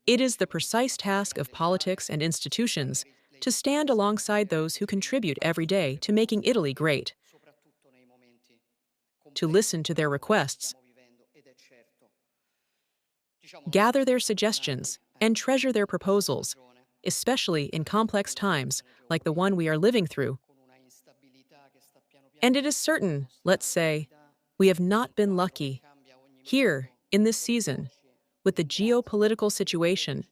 It is the precise task of politics and institutions to stand alongside those who contribute every day to making Italy great, to listen to their requests, gather their suggestions, and treasure their proposals, especially in complex times like the one we are living through. And it is certain, let's say, we have not been lucky. Here, in this season, with the geopolitical situation,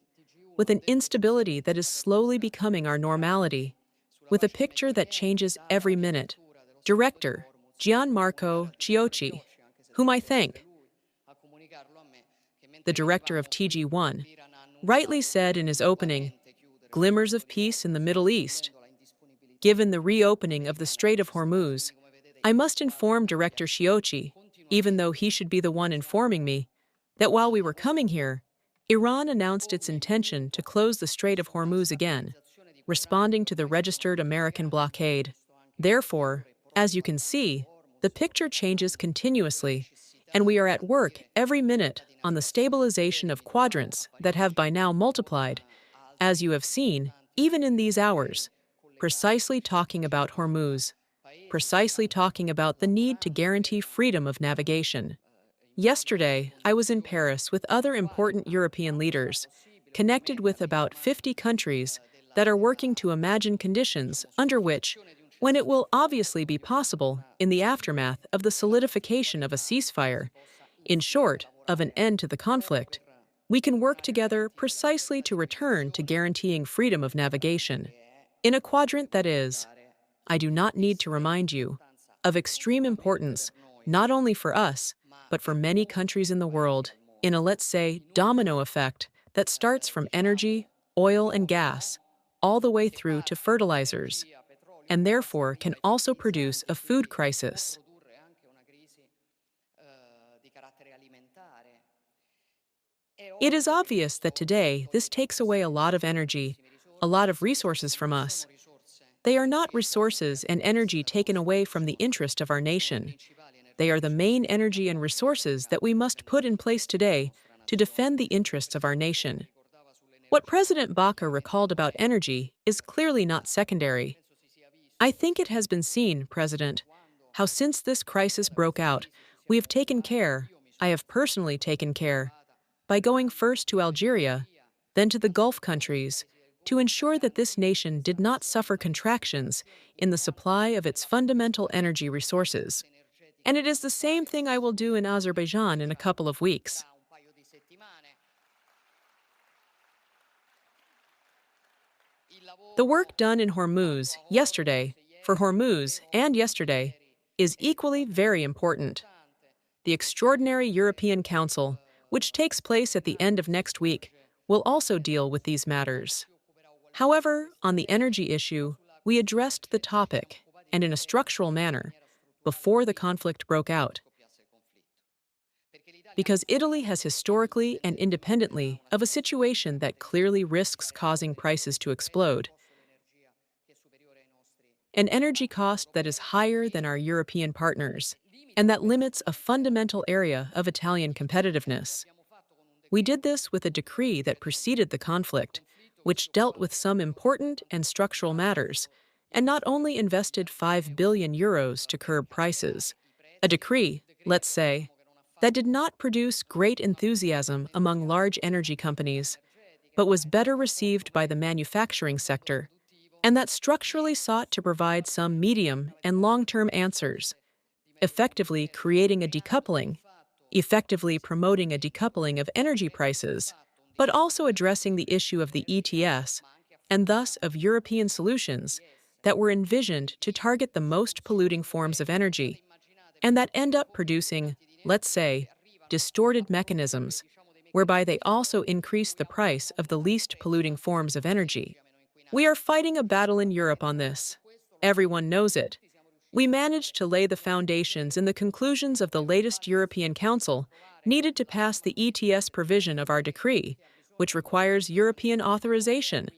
with an instability that is slowly becoming our normality, with a picture that changes every minute, Director Gianmarco Ciocci, whom I thank, the director of TG1, rightly said in his opening, "Glimmers of peace in the Middle East." Given the reopening of the Strait of Hormuz, I must inform Director Ciocci, even though he should be the one informing me, that while we were coming here, Iran announced its intention to close the Strait of Hormuz again, responding to the registered American blockade. Therefore, as you can see, the picture changes continuously, and we are at work every minute on the stabilization of quadrants that have by now multiplied, as you have seen, even in these hours, precisely talking about Hormuz, precisely talking about the need to guarantee freedom of navigation. Yesterday, I was in Paris with other important European leaders, connected with about 50 countries that are working to imagine conditions under which, when it will obviously be possible in the aftermath of the solidification of a ceasefire, in short, of an end to the conflict, we can work together precisely to return to guaranteeing freedom of navigation. In a quadrant that is, I do not need to remind you, of extreme importance, not only for us, but for many countries in the world, in a, let's say, domino effect that starts from energy, oil, and gas, all the way through to fertilizers, and therefore can also produce a food crisis. It is obvious that today this takes away a lot of energy, a lot of resources from us. They are not resources and energy taken away from the interest of our nation. They are the main energy and resources that we must put in place today to defend the interests of our nation. What President Baca recalled about energy is clearly not secondary. I think it has been seen, President, how since this crisis broke out, we have taken care, I have personally taken care, by going first to Algeria, then to the Gulf countries, to ensure that this nation did not suffer contractions in the supply of its fundamental energy resources. And it is the same thing I will do in Azerbaijan in a couple of weeks. The work done in Hormuz yesterday, for Hormuz and yesterday, is equally very important. The Extraordinary European Council, which takes place at the end of next week, will also deal with these matters. However, on the energy issue, we addressed the topic, and in a structural manner, before the conflict broke out. Because Italy has historically and independently of a situation that clearly risks causing prices to explode, an energy cost that is higher than our European partners, and that limits a fundamental area of Italian competitiveness. We did this with a decree that preceded the conflict, which dealt with some important and structural matters, and not only invested 5 billion euros to curb prices. A decree, let's say, that did not produce great enthusiasm among large energy companies, but was better received by the manufacturing sector, and that structurally sought to provide some medium and long-term answers, effectively creating a decoupling, effectively promoting a decoupling of energy prices, but also addressing the issue of the ETS, and thus of European solutions that were envisioned to target the most polluting forms of energy, and that end up producing, let's say, distorted mechanisms, whereby they also increase the price of the least polluting forms of energy. We are fighting a battle in Europe on this. Everyone knows it. We managed to lay the foundations in the conclusions of the latest European Council needed to pass the ETS provision of our decree, which requires European authorization.